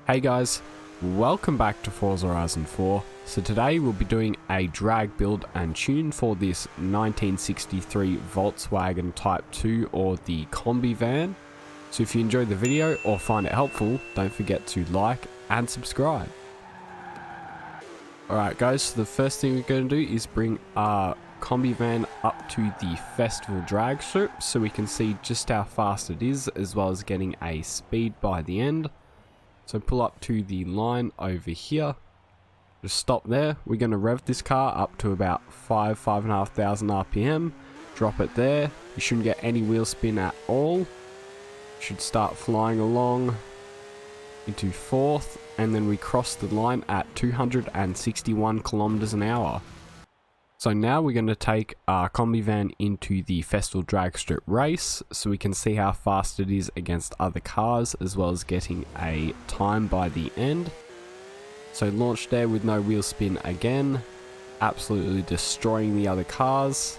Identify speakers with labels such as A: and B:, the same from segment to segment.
A: Hey guys, welcome back to Forza Horizon 4. So today we'll be doing a drag build and tune for this 1963 Volkswagen Type 2 or the Kombi van. So if you enjoyed the video or find it helpful, don't forget to like and subscribe. Alright guys, so the first thing we're going to do is bring our Kombi van up to the festival drag strip so we can see just how fast it is, as well as getting a speed by the end. So pull up to the line over here, just stop there. We're going to rev this car up to about 5,500 RPM, drop it there. You shouldn't get any wheel spin at all. Should start flying along into fourth, and then we cross the line at 261 kilometers an hour. So now we're going to take our Kombi van into the festival drag strip race so we can see how fast it is against other cars, as well as getting a time by the end. So launch there with no wheel spin again, absolutely destroying the other cars,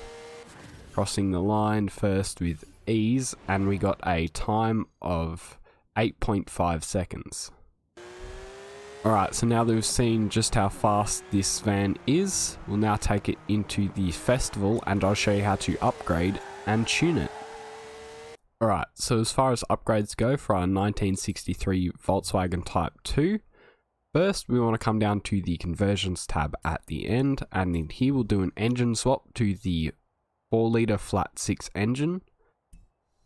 A: crossing the line first with ease, and we got a time of 8.5 seconds. Alright, so now that we've seen just how fast this van is, we'll now take it into the festival and I'll show you how to upgrade and tune it. Alright, so as far as upgrades go for our 1963 Volkswagen Type 2, first we want to come down to the conversions tab at the end, and in here we'll do an engine swap to the 4-litre flat 6 engine.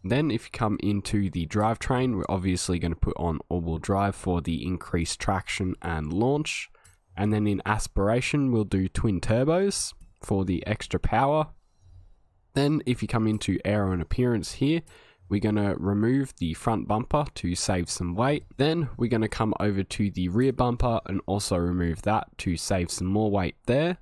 A: Then if you come into the drivetrain, we're obviously going to put on all-wheel drive for the increased traction and launch. And then in aspiration, we'll do twin turbos for the extra power. Then if you come into aero and appearance here, we're going to remove the front bumper to save some weight. Then we're going to come over to the rear bumper and also remove that to save some more weight there.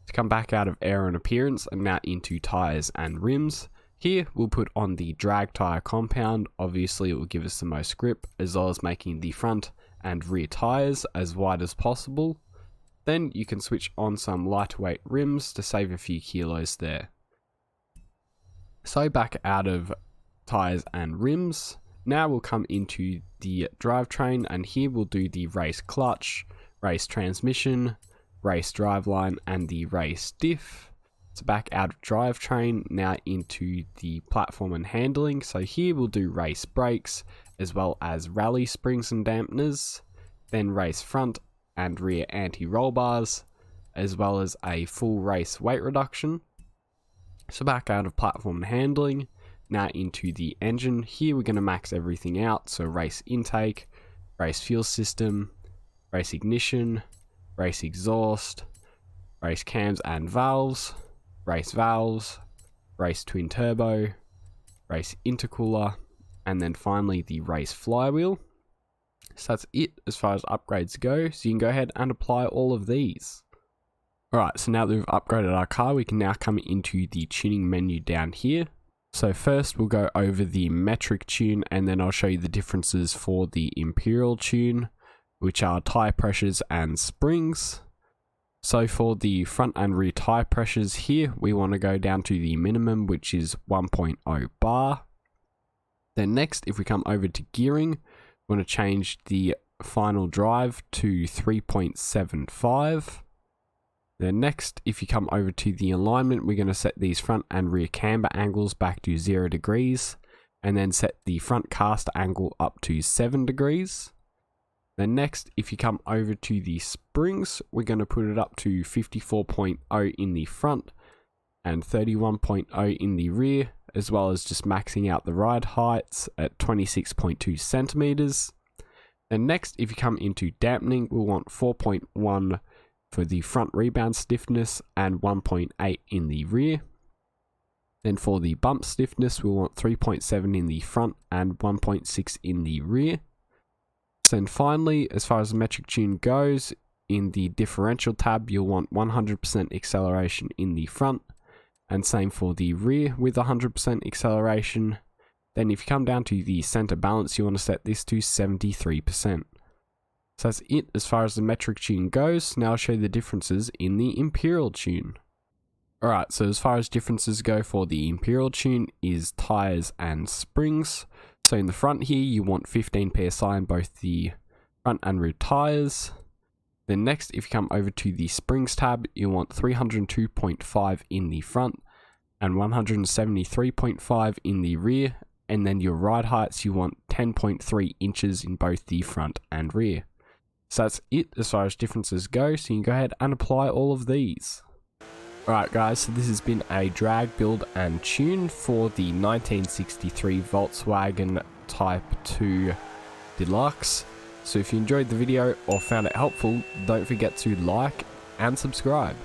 A: To come back out of aero and appearance and now into tires and rims. Here we'll put on the drag tire compound. Obviously it will give us the most grip, as well as making the front and rear tires as wide as possible. Then you can switch on some lightweight rims to save a few kilos there. So back out of tires and rims, now we'll come into the drivetrain, and here we'll do the race clutch, race transmission, race driveline and the race diff. So back out of drivetrain, now into the platform and handling. So here we'll do race brakes, as well as rally springs and dampeners, then race front and rear anti-roll bars, as well as a full race weight reduction. So back out of platform and handling, now into the engine. Here we're going to max everything out, so race intake, race fuel system, race ignition, race exhaust, race cams and valves, race valves, race twin turbo, race intercooler, and then finally the race flywheel. So that's it as far as upgrades go, so you can go ahead and apply all of these. Alright, so now that we've upgraded our car, we can now come into the tuning menu down here. So first we'll go over the metric tune, and then I'll show you the differences for the Imperial tune, which are tire pressures and springs. So for the front and rear tire pressures here, we want to go down to the minimum, which is 1.0 bar. Then next, if we come over to gearing, we want to change the final drive to 3.75. Then next, if you come over to the alignment, we're going to set these front and rear camber angles back to 0 degrees, and then set the front cast angle up to 7 degrees. Then next, if you come over to the springs, we're going to put it up to 54.0 in the front and 31.0 in the rear, as well as just maxing out the ride heights at 26.2 centimeters. Then next, if you come into dampening, we'll want 4.1 for the front rebound stiffness and 1.8 in the rear. Then for the bump stiffness, we'll want 3.7 in the front and 1.6 in the rear. And finally, as far as the metric tune goes, in the differential tab, you'll want 100% acceleration in the front, and same for the rear with 100% acceleration. Then if you come down to the center balance, you want to set this to 73%. So that's it as far as the metric tune goes. Now I'll show you the differences in the Imperial tune. Alright, so as far as differences go for the Imperial tune is tires and springs. So in the front here, you want 15 PSI in both the front and rear tires. Then next, if you come over to the springs tab, you want 302.5 in the front and 173.5 in the rear. And then your ride heights, you want 10.3 inches in both the front and rear. So that's it as far as differences go, so you can go ahead and apply all of these. Alright guys, so this has been a drag, build and tune for the 1963 Volkswagen Type 2 Deluxe. So if you enjoyed the video or found it helpful, don't forget to like and subscribe.